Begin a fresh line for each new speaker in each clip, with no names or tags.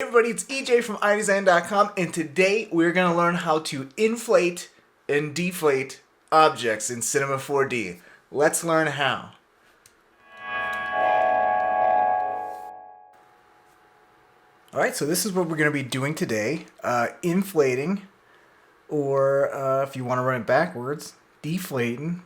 Hey everybody, it's EJ from Eyedesyn.com, and today we're going to learn how to inflate and deflate objects in Cinema 4D. Let's learn how. Alright, so this is what we're going to be doing today. Inflating, or if you want to run it backwards, deflating.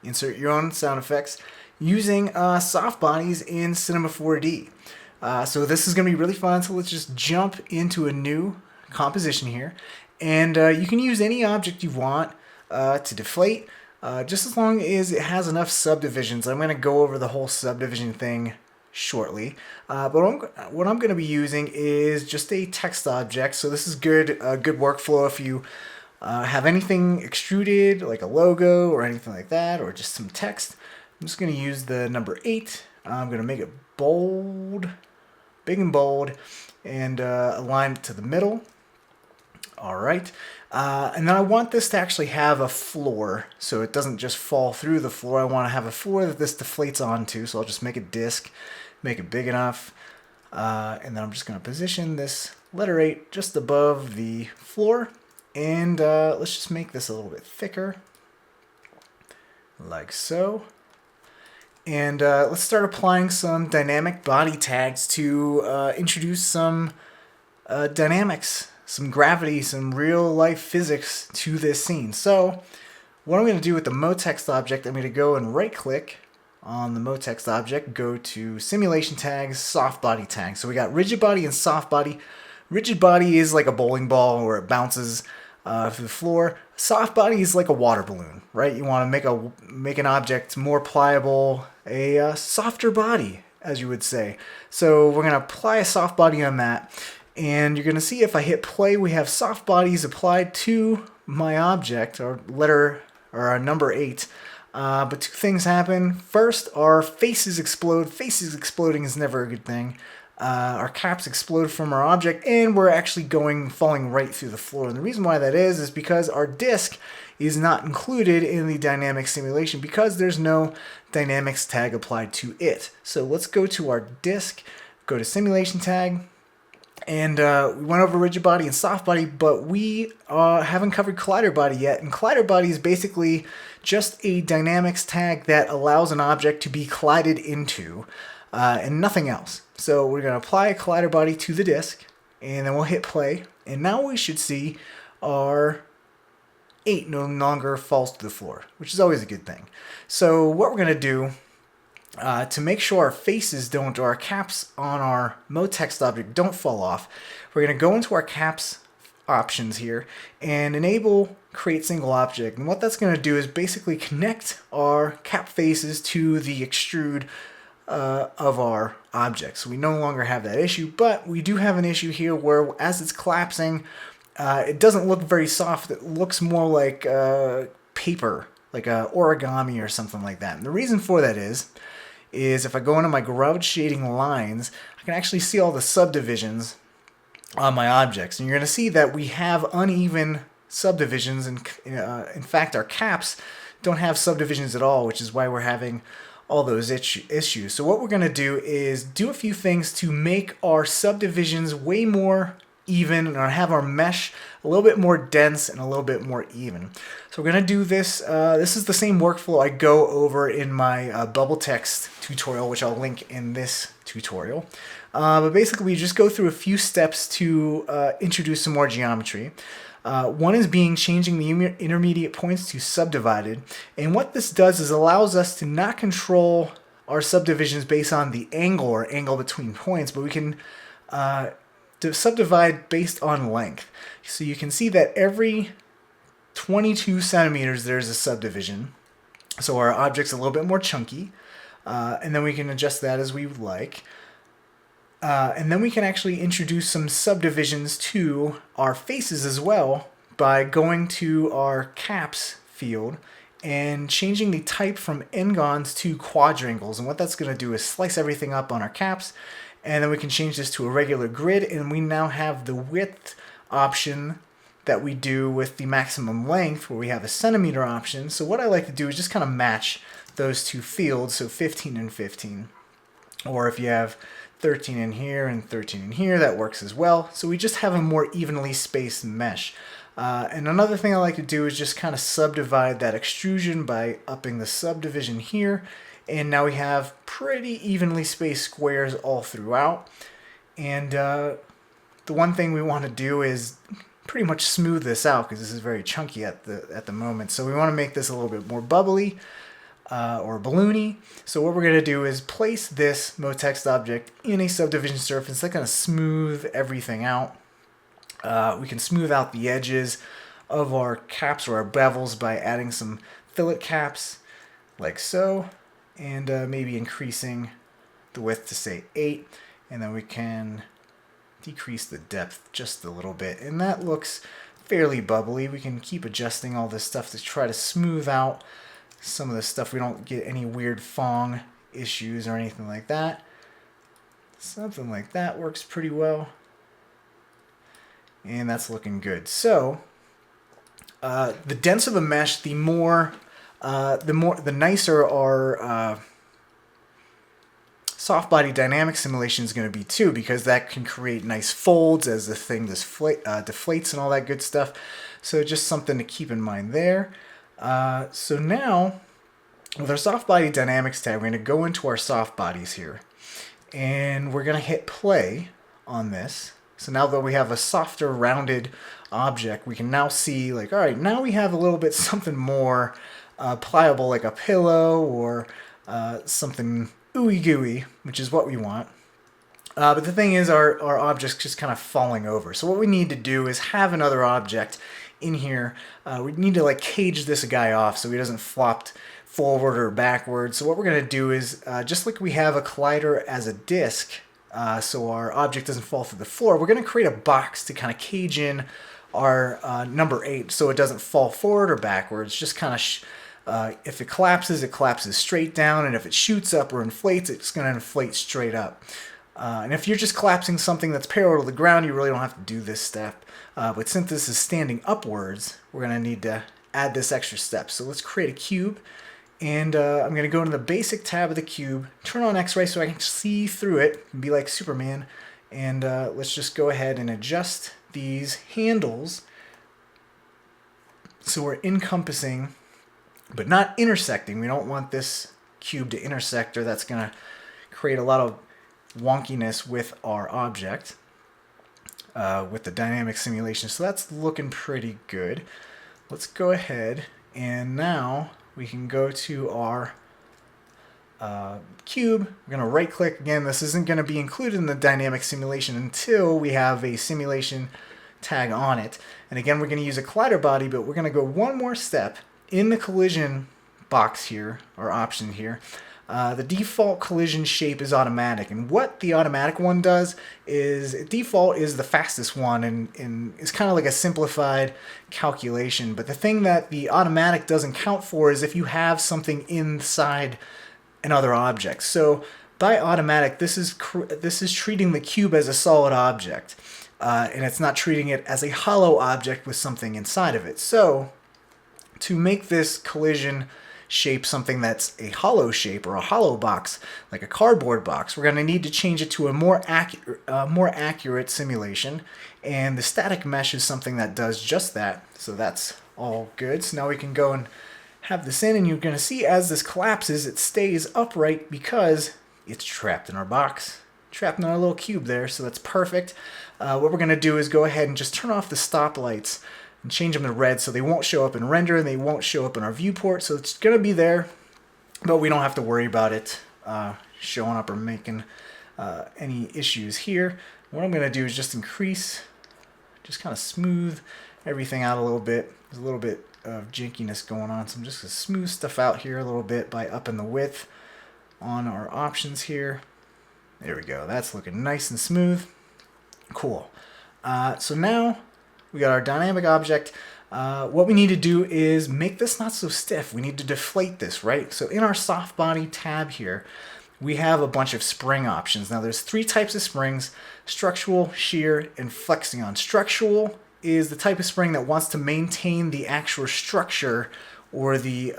Insert your own sound effects using soft bodies in Cinema 4D. So this is going to be really fun, so let's just jump into a new composition here. And you can use any object you want to deflate, just as long as it has enough subdivisions. I'm going to go over the whole subdivision thing shortly. But what I'm going to be using is just a text object. So this is good workflow if you have anything extruded, like a logo or anything like that, or just some text. I'm just going to use the number 8. I'm going to make it bold, big and bold, and align it to the middle. All right. And then I want this to actually have a floor, so it doesn't just fall through the floor. I want to have a floor that this deflates onto, so I'll just make a disk, make it big enough, and then I'm just going to position this letter 8 just above the floor, and let's just make this a little bit thicker, like so. And let's start applying some dynamic body tags to introduce some dynamics, some gravity, some real life physics to this scene. So what I'm going to do with the Motext object, I'm going to go and right click on the Motext object, go to simulation tags, soft body tags. So we got rigid body and soft body. Rigid body is like a bowling ball where it bounces through the floor. Soft body is like a water balloon, right? You want to make an object more pliable, a softer body, as you would say. So we're going to apply a soft body on that, and you're going to see if I hit play, we have soft bodies applied to my object, or letter, or number 8. But two things happen. First, our faces explode. Faces exploding is never a good thing. Our caps explode from our object, and we're actually falling right through the floor. And the reason why that is because our disk is not included in the dynamic simulation because there's no dynamics tag applied to it. So let's go to our disk, go to simulation tag, and we went over rigid body and soft body, but we haven't covered collider body yet. And collider body is basically just a dynamics tag that allows an object to be collided into, and nothing else. So we're going to apply a collider body to the disk, and then we'll hit play. And now we should see our 8 no longer falls to the floor, which is always a good thing. So what we're going to do to make sure our faces don't, or our caps on our Motext object don't fall off, we're going to go into our caps options here and enable create single object. And what that's going to do is basically connect our cap faces to the extrude of our object. So we no longer have that issue, but we do have an issue here where as it's collapsing, it doesn't look very soft. It looks more like paper, like a origami or something like that. And the reason for that is if I go into my ground shading lines, I can actually see all the subdivisions on my objects. And you're going to see that we have uneven subdivisions, and in fact our caps don't have subdivisions at all, which is why we're having all those issues. So what we're going to do is do a few things to make our subdivisions way more even, and have our mesh a little bit more dense and a little bit more even. So we're going to do this. This is the same workflow I go over in my bubble text tutorial, which I'll link in this tutorial. But basically we just go through a few steps to introduce some more geometry. One is changing the intermediate points to subdivided, and what this does is allows us to not control our subdivisions based on the angle or angle between points, but we can subdivide based on length. So you can see that every 22 centimeters there's a subdivision, so our object's a little bit more chunky, and then we can adjust that as we would like. And then we can actually introduce some subdivisions to our faces as well by going to our caps field and changing the type from n-gons to quadrangles. And what that's going to do is slice everything up on our caps, and then we can change this to a regular grid, and we now have the width option that we do with the maximum length, where we have a centimeter option. So what I like to do is just kind of match those two fields, so 15 and 15. Or if you have 13 in here and 13 in here. That works as well. So we just have a more evenly spaced mesh. And another thing I like to do is just kind of subdivide that extrusion by upping the subdivision here. And now we have pretty evenly spaced squares all throughout. And the one thing we want to do is pretty much smooth this out because this is very chunky at the moment. So we want to make this a little bit more bubbly or balloony. So what we're going to do is place this Motext object in a subdivision surface that's going to smooth everything out. We can smooth out the edges of our caps or our bevels by adding some fillet caps like so, and maybe increasing the width to say 8, and then we can decrease the depth just a little bit, and that looks fairly bubbly. We can keep adjusting all this stuff to try to smooth out some of the stuff. We don't get any weird Fong issues or anything like that. Something like that works pretty well. And that's looking good. So the denser the mesh, the nicer our soft body dynamic simulation is going to be too, because that can create nice folds as the thing deflates and all that good stuff. So just something to keep in mind there. So now with our soft body dynamics tab, we're going to go into our soft bodies here, and we're going to hit play on this. So now that we have a softer, rounded object, we can now see, like, all right, now we have a little bit something more pliable, like a pillow or something ooey gooey, which is what we want. But the thing is, our object's just kind of falling over. So what we need to do is have another object in here. We need to like cage this guy off so he doesn't flop forward or backwards. So what we're going to do is, just like we have a collider as a disc, so our object doesn't fall through the floor, we're going to create a box to kind of cage in our number 8 so it doesn't fall forward or backwards. Just kind of, if it collapses straight down, and if it shoots up or inflates, it's going to inflate straight up. And if you're just collapsing something that's parallel to the ground, you really don't have to do this step. But since this is standing upwards, we're going to need to add this extra step. So let's create a cube. And I'm going to go into the basic tab of the cube, turn on X-ray so I can see through it and be like Superman. And let's just go ahead and adjust these handles so we're encompassing but not intersecting. We don't want this cube to intersect, or that's going to create a lot of wonkiness with our object, with the dynamic simulation. So that's looking pretty good. Let's go ahead, and now we can go to our cube. We're going to right click. Again, this isn't going to be included in the dynamic simulation until we have a simulation tag on it. And again, we're going to use a collider body, but we're going to go one more step in the collision box here, or option here. The default collision shape is automatic, and what the automatic one does is default is the fastest one, and it's kind of like a simplified calculation. But the thing that the automatic doesn't count for is if you have something inside another object. So by automatic, this is treating the cube as a solid object, and it's not treating it as a hollow object with something inside of it. So to make this collision shape something that's a hollow shape or a hollow box, like a cardboard box, we're going to need to change it to a more accurate simulation, and the static mesh is something that does just that. So that's all good. So now we can go and have this in, and you're going to see as this collapses, it stays upright because it's trapped in our box, trapped in our little cube there. So that's perfect. What we're going to do is go ahead and just turn off the stop lights and change them to red so they won't show up in render and they won't show up in our viewport. So it's going to be there, but we don't have to worry about it showing up or making any issues here. What I'm going to do is just increase, just kind of smooth everything out a little bit. There's a little bit of jinkiness going on, so I'm just going to smooth stuff out here a little bit by upping the width on our options here. There we go. That's looking nice and smooth. Cool. So now we got our dynamic object. What we need to do is make this not so stiff. We need to deflate this, right? So in our soft body tab here, we have a bunch of spring options. Now there's 3 types of springs: structural, shear, and flexion. Structural is the type of spring that wants to maintain the actual structure or the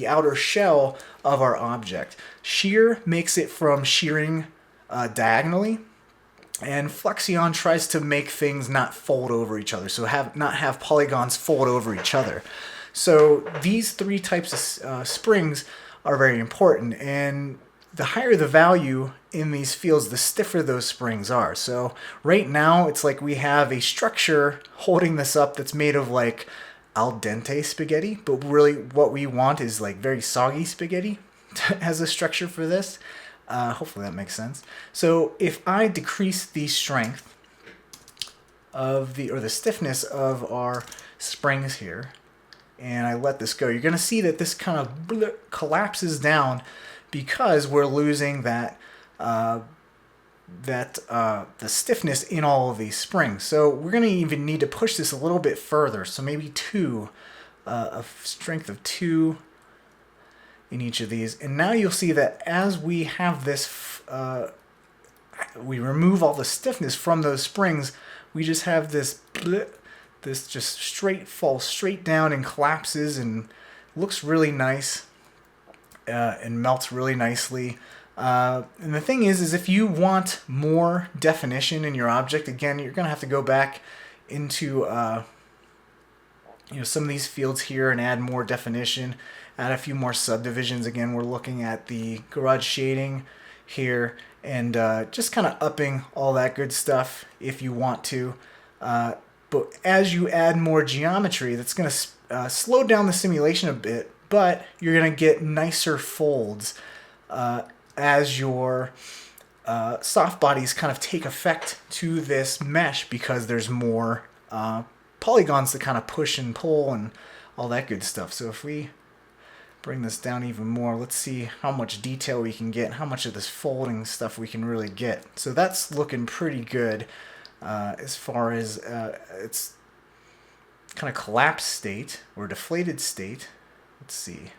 outer shell of our object. Shear makes it from shearing diagonally, and Flexion tries to make things not fold over each other, so not have polygons fold over each other. So these three types of springs are very important, and the higher the value in these fields, the stiffer those springs are. So right now it's like we have a structure holding this up that's made of like al dente spaghetti, but really what we want is like very soggy spaghetti as a structure for this. Hopefully that makes sense. So if I decrease the strength of the stiffness of our springs here, and I let this go, you're going to see that this kind of collapses down because we're losing that the stiffness in all of these springs. So we're going to even need to push this a little bit further. So maybe a strength of 2 in each of these. And now you'll see that as we have this, we remove all the stiffness from those springs, we just have this just falls straight down and collapses and looks really nice and melts really nicely. And the thing is if you want more definition in your object, again, you're going to have to go back into some of these fields here and add more definition, add a few more subdivisions. Again, we're looking at the garage shading here and just kind of upping all that good stuff if you want to. But as you add more geometry, that's going to slow down the simulation a bit, but you're going to get nicer folds as your soft bodies kind of take effect to this mesh because there's more polygons to kind of push and pull and all that good stuff. So if we bring this down even more, let's see how much detail we can get and how much of this folding stuff we can really get. So that's looking pretty good as far as its kind of collapsed state or deflated state. Let's see.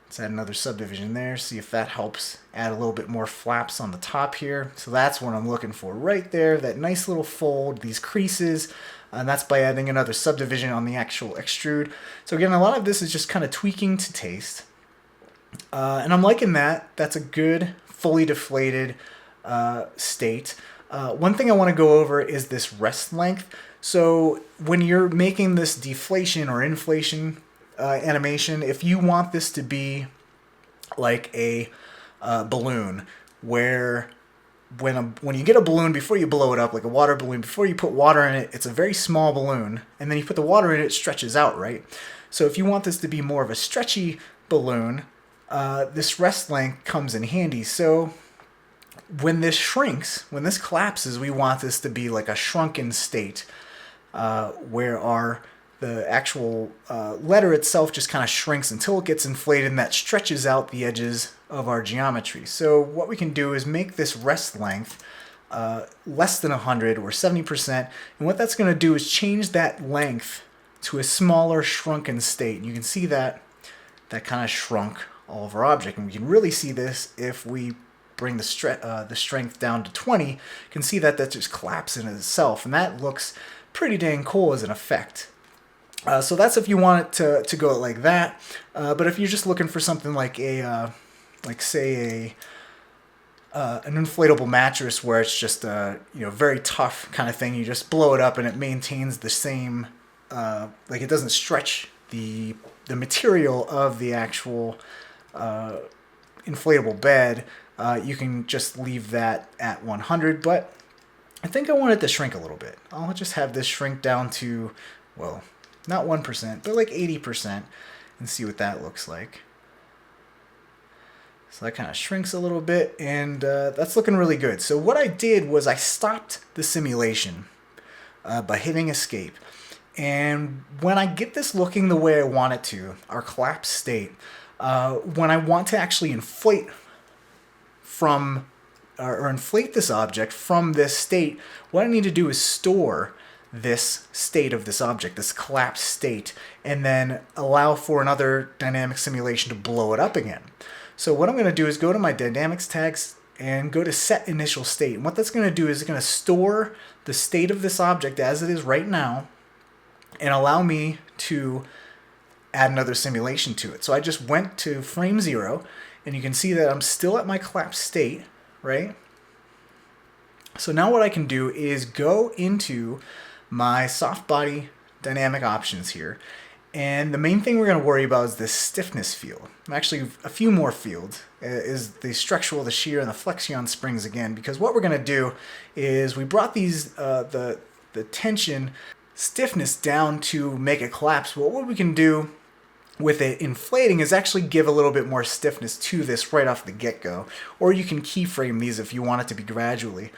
Let's add another subdivision there, see if that helps add a little bit more flaps on the top here. So that's what I'm looking for right there, that nice little fold, these creases, and that's by adding another subdivision on the actual extrude. So again, a lot of this is just kind of tweaking to taste. And I'm liking that. That's a good, fully deflated state. One thing I want to go over is this rest length. So when you're making this deflation or inflation animation, if you want this to be like a balloon, where when you get a balloon, before you blow it up, like a water balloon, before you put water in it, it's a very small balloon, and then you put the water in it, it stretches out, right? So if you want this to be more of a stretchy balloon, this rest length comes in handy. So when this shrinks, when this collapses, we want this to be like a shrunken state, where the actual letter itself just kind of shrinks until it gets inflated, and that stretches out the edges of our geometry. So what we can do is make this rest length less than 100 or 70%, and what that's going to do is change that length to a smaller shrunken state. And you can see that kind of shrunk all of our object, and we can really see this if we bring the strength down to 20. You can see that just collapses in itself, and that looks pretty dang cool as an effect. So that's if you want it to go like that. But if you're just looking for something like say an inflatable mattress where it's just a very tough kind of thing, you just blow it up and it maintains the same, like it doesn't stretch the material of the actual inflatable bed, you can just leave that at 100. But I think I want it to shrink a little bit. I'll just have this shrink down to, well, not 1%, but like 80%, and see what that looks like. So that kind of shrinks a little bit, and that's looking really good. So what I did was I stopped the simulation by hitting escape. And when I get this looking the way I want it to, our collapsed state, when I want to actually inflate from, or inflate this object from this state, what I need to do is store this state of this object, this collapsed state, and then allow for another dynamic simulation to blow it up again. So what I'm going to do is go to my dynamics tags and go to set initial state. And what that's going to do is it's going to store the state of this object as it is right now and allow me to add another simulation to it. So I just went to frame 0, and you can see that I'm still at my collapsed state, right? So now what I can do is go into my soft body dynamic options here. And the main thing we're going to worry about is this stiffness field. Actually, a few more fields is the structural, the shear, and the flexion springs again. Because what we're going to do is we brought these the tension stiffness down to make it collapse. Well, what we can do with it inflating is actually give a little bit more stiffness to this right off the get-go. Or you can keyframe these if you want it to be gradually.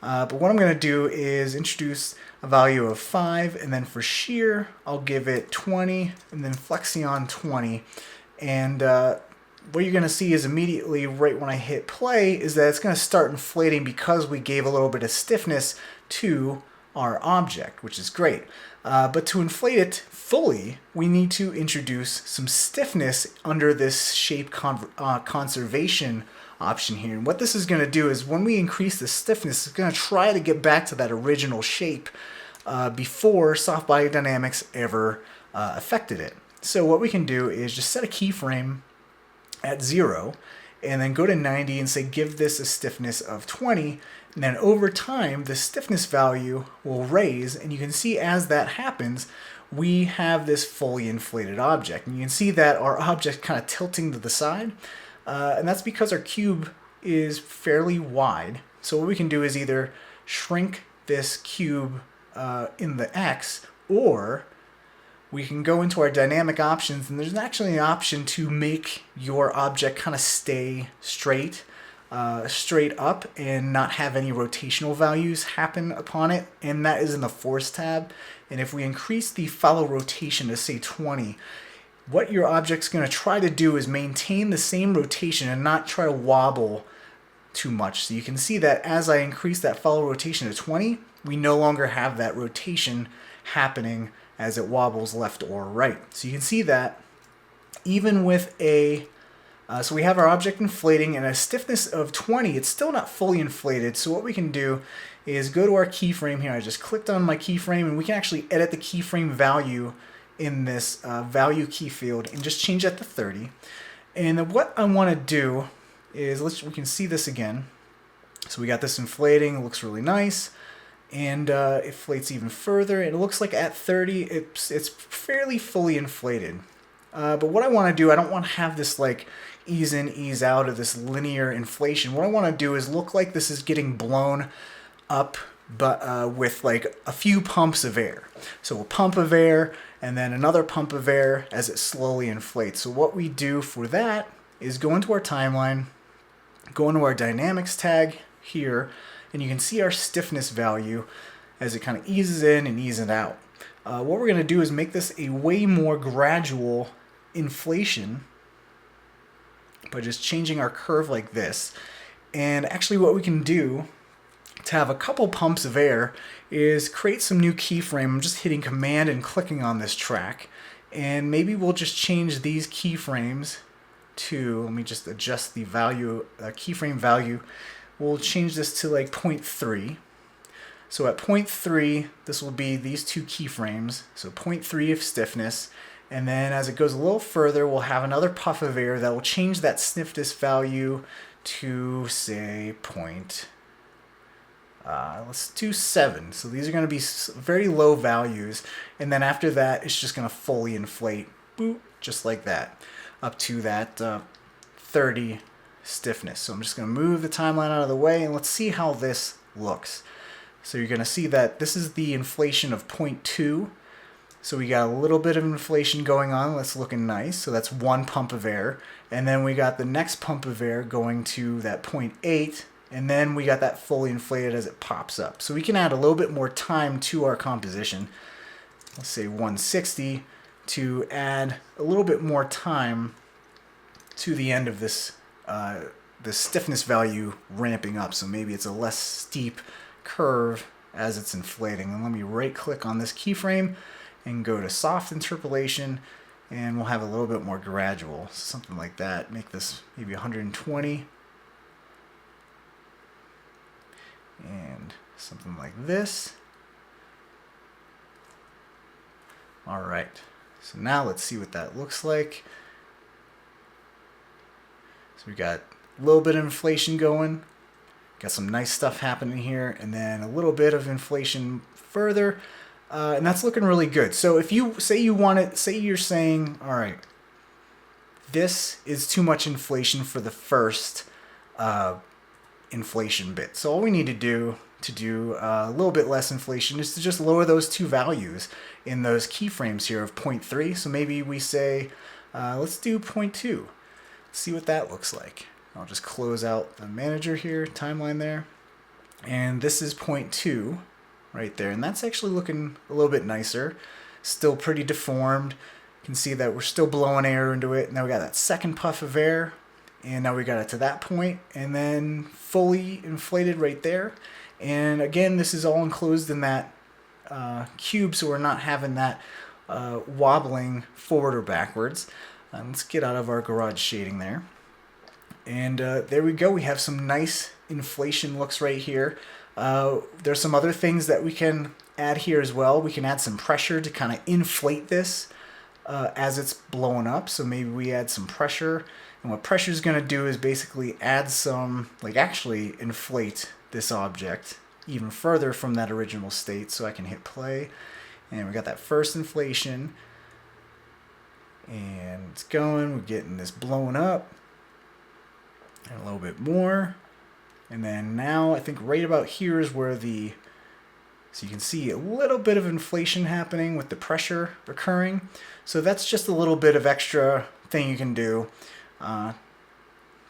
But what I'm going to do is introduce a value of 5, and then for shear, I'll give it 20, and then flexion 20. And what you're going to see is immediately right when I hit play is that it's going to start inflating because we gave a little bit of stiffness to our object, which is great. But to inflate it fully, we need to introduce some stiffness under this shape conservation option here. And what this is going to do is when we increase the stiffness, it's going to try to get back to that original shape before Soft Body Dynamics ever affected it. So what we can do is just set a keyframe at 0 and then go to 90 and say give this a stiffness of 20, and then over time the stiffness value will raise, and you can see as that happens we have this fully inflated object. And you can see that our object kind of tilting to the side. And that's because our cube is fairly wide. So what we can do is either shrink this cube in the X, or we can go into our dynamic options, and there's actually an option to make your object kind of stay straight up and not have any rotational values happen upon it, and that is in the Force tab. And if we increase the follow rotation to say 20, what your object's going to try to do is maintain the same rotation and not try to wobble too much. So you can see that as I increase that follow rotation to 20, we no longer have that rotation happening as it wobbles left or right. So you can see that even with a so we have our object inflating and a stiffness of 20, it's still not fully inflated. So what we can do is go to our keyframe here. I just clicked on my keyframe, and we can actually edit the keyframe value in this value key field and just change that to 30. And then what I want to do is, we can see this again. So we got this inflating, it looks really nice, and it inflates even further. And it looks like at 30, it's fairly fully inflated. But what I want to do, I don't want to have this like ease in, ease out of this linear inflation. What I want to do is look like this is getting blown up, but with like a few pumps of air. So a pump of air and then another pump of air as it slowly inflates. So what we do for that is go into our timeline, go into our dynamics tag here, and you can see our stiffness value as it kind of eases in and eases out. What we're going to do is make this a way more gradual inflation by just changing our curve like this. And actually what we can do to have a couple pumps of air is create some new keyframe. I'm just hitting Command and clicking on this track, and maybe we'll just change these keyframes to, let me just adjust the value, keyframe value. We'll change this to like 0.3. So at 0.3, this will be these two keyframes. So 0.3 of stiffness, and then as it goes a little further, we'll have another puff of air that will change that stiffness value to say let's do 7. So these are going to be very low values, and then after that it's just going to fully inflate, boop, just like that, up to that 30 stiffness. So I'm just going to move the timeline out of the way, and let's see how this looks. So you're going to see that this is the inflation of 0.2. So we got a little bit of inflation going on. That's looking nice. So that's one pump of air. And then we got the next pump of air going to that 0.8. And then we got that fully inflated as it pops up. So we can add a little bit more time to our composition. Let's say 160 to add a little bit more time to the end of this the stiffness value ramping up. So maybe it's a less steep curve as it's inflating. And let me right click on this keyframe and go to soft interpolation, and we'll have a little bit more gradual, something like that. Make this maybe 120 and something like this. All right, so now let's see what that looks like. So we got a little bit of inflation going, Got some nice stuff happening here, and then a little bit of inflation further, and that's looking really good. So if you say you want it, say you're saying, all right, this is too much inflation for the first inflation bit. So all we need to do a little bit less inflation is to just lower those two values in those keyframes here of 0.3. So maybe we say, let's do 0.2. See what that looks like. I'll just close out the manager here, timeline there. And this is 0.2 right there. And that's actually looking a little bit nicer. Still pretty deformed. You can see that we're still blowing air into it. Now we got that second puff of air. And now we got it to that point. And then fully inflated right there. And again, this is all enclosed in that cube, so we're not having that wobbling forward or backwards. Let's get out of our garage shading there. And there we go. We have some nice inflation looks right here. There's some other things that we can add here as well. We can add some pressure to kind of inflate this as it's blowing up. So maybe we add some pressure. And what pressure is going to do is basically add some, like actually inflate this object even further from that original state. So I can hit play. And we got that first inflation. And it's going. We're getting this blown up. And a little bit more. And then now I think right about here is where so you can see a little bit of inflation happening with the pressure occurring. So that's just a little bit of extra thing you can do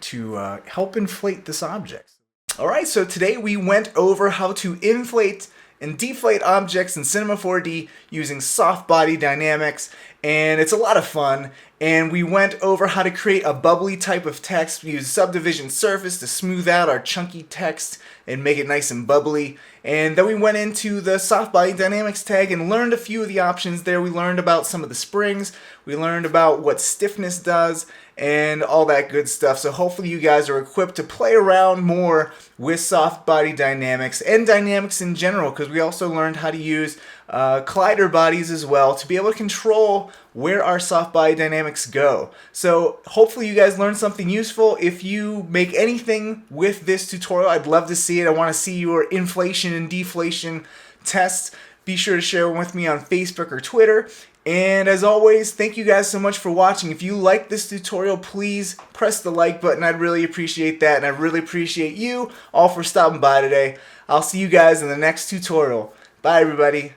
to help inflate this object. Alright, so today we went over how to inflate and deflate objects in Cinema 4D using Soft Body Dynamics, and it's a lot of fun. And we went over how to create a bubbly type of text. We used Subdivision surface to smooth out our chunky text and make it nice and bubbly. And then we went into the Soft Body Dynamics tag and learned a few of the options there. We learned about some of the springs, we learned about what stiffness does, and all that good stuff. So hopefully you guys are equipped to play around more with Soft Body Dynamics and dynamics in general, because we also learned how to use collider bodies as well to be able to control where our soft body dynamics go. So hopefully you guys learned something useful. If you make anything with this tutorial, I'd love to see it. I want to see your inflation and deflation tests. Be sure to share them with me on Facebook or Twitter. And as always, thank you guys so much for watching. If you like this tutorial, please press the like button. I'd really appreciate that. And I really appreciate you all for stopping by today. I'll see you guys in the next tutorial. Bye, everybody.